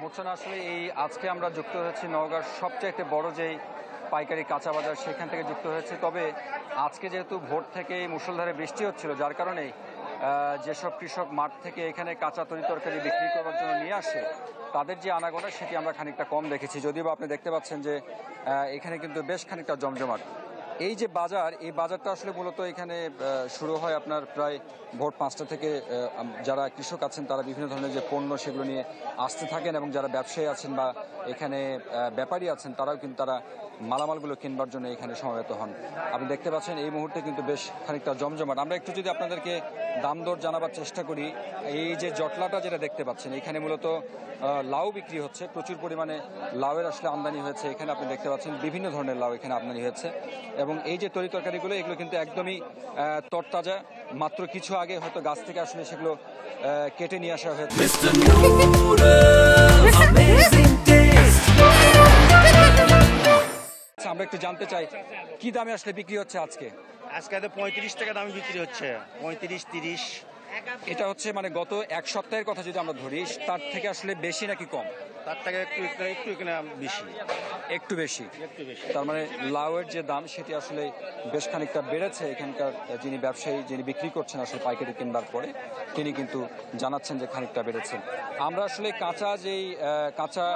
মোচনা আসলে এই আজকে আমরা যুক্ত হয়েছি নওগাঁর সবচাইতে বড় যেই পাইকারি কাঁচা বাজার সেখান থেকে যুক্ত হয়েছে। তবে আজকে যেহেতু ভোর থেকে মুষলধারে বৃষ্টি হচ্ছিল, যার কারণে যেসব কৃষক মাঠ থেকে এখানে কাঁচা তরিতরকারি বিক্রি করার জন্য নিয়ে আসে তাদের যে আনাগোনা সেটি আমরা খানিকটা কম দেখেছি। যদিও আপনি দেখতে পাচ্ছেন যে এখানে কিন্তু বেশ খানিকটা জমজমাট। এই যে বাজার, এই বাজারটা আসলে মূলত এখানে শুরু হয় আপনার প্রায় ভোর 5টা থেকে। যারা কৃষক আছেন তারা বিভিন্ন ধরনের যে পণ্য সেগুলো নিয়ে আসতে থাকেন, এবং যারা ব্যবসায়ী আছেন বা এখানে ব্যাপারী আছেন তারাও কিন্তু তারা মালামালগুলো কিনবার জন্য এখানে সমবেত হন। আপনি দেখতে পাচ্ছেন এই মুহূর্তে কিন্তু বেশ খানিকটা জমজমাট। আমরা একটু যদি আপনাদেরকে দাম দর জানাবার চেষ্টা করি, এই যে জটলাটা যেটা দেখতে পাচ্ছেন এখানে মূলত লাউ বিক্রি হচ্ছে, প্রচুর পরিমাণে লাউয়ের আসলে আমদানি হয়েছে। এখানে আপনি দেখতে পাচ্ছেন বিভিন্ন ধরনের লাউ এখানে আমদানি হয়েছে, এবং এই যে তরিতরকারিগুলো এগুলো কিন্তু একদমই তরতাজা, মাত্র কিছু আগে হয়তো গাছ থেকে আসলে সেগুলো কেটে নিয়ে আসা হয়েছে। আমরা একটু জানতে চাই কি দামে আসলে বিক্রি হচ্ছে আজকে? আজকে 35 টাকা দামে বিক্রি হচ্ছে, 35-30। এটা হচ্ছে মানে গত এক সপ্তাহের কথা যদি আমরা ধরি, তার থেকে আসলে বেশি নাকি কম? তার থেকে একটু বেশি। একটু বেশি। তার মানে লাউয়ের যে দাম সেটি আসলে বেশ খানিকটা বেড়েছে। এখানকার যিনি ব্যবসায়ী, যিনি বিক্রি করছেন আসলে পাইকারি কিনবার পরে, তিনি কিন্তু জানাচ্ছেন যে খানিকটা বেড়েছে। আমরা আসলে কাঁচা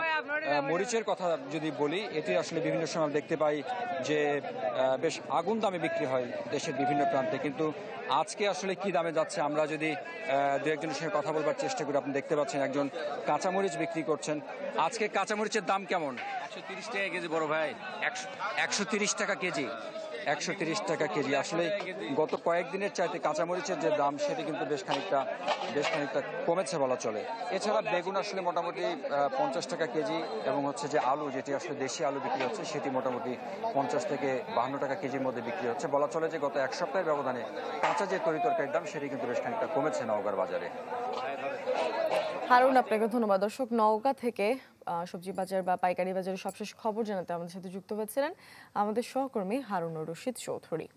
মরিচের কথা যদি বলি, এটি আসলে বিভিন্ন সময় দেখতে পাই যে বেশ আগুন দামে বিক্রি হয় দেশের বিভিন্ন প্রান্তে, কিন্তু আজকে আসলে কি দামে যাচ্ছে আমরা যদি দু একজনের সঙ্গে কথা বলবার চেষ্টা করি। আপনি দেখতে পাচ্ছেন একজন কাঁচামরিচ বিক্রি করছেন। আজকে কাঁচামরিচের দাম কেমন? 130 টাকা কেজি বড় ভাই। 130 টাকা কেজি। 130 টাকা কেজি। আসলে গত কয়েকদিনের চাইতে কাঁচামরিচের যে দাম সেটি কিন্তু বেশ খানিকটা কমেছে বলা চলে। এছাড়া বেগুন আসলে মোটামুটি 50 টাকা কেজি, এবং হচ্ছে যে আলু, যেটি আসলে দেশি আলু বিক্রি হচ্ছে, সেটি মোটামুটি 50 থেকে 52 টাকা কেজির মধ্যে বিক্রি হচ্ছে। বলা চলে যে গত এক সপ্তাহের ব্যবধানে কাঁচা যে তরিতরকারির দাম সেটি কিন্তু বেশ খানিকটা কমেছে নওগাঁর বাজারে। হারুন, আপনাকে ধন্যবাদ। দর্শক, নওগাঁ থেকে সবজি বাজার বা পাইকারি বাজারের সবশেষ খবর জানাতে আমাদের সাথে যুক্ত হয়েছিলেন আমাদের সহকর্মী হারুনুর রশিদ চৌধুরী।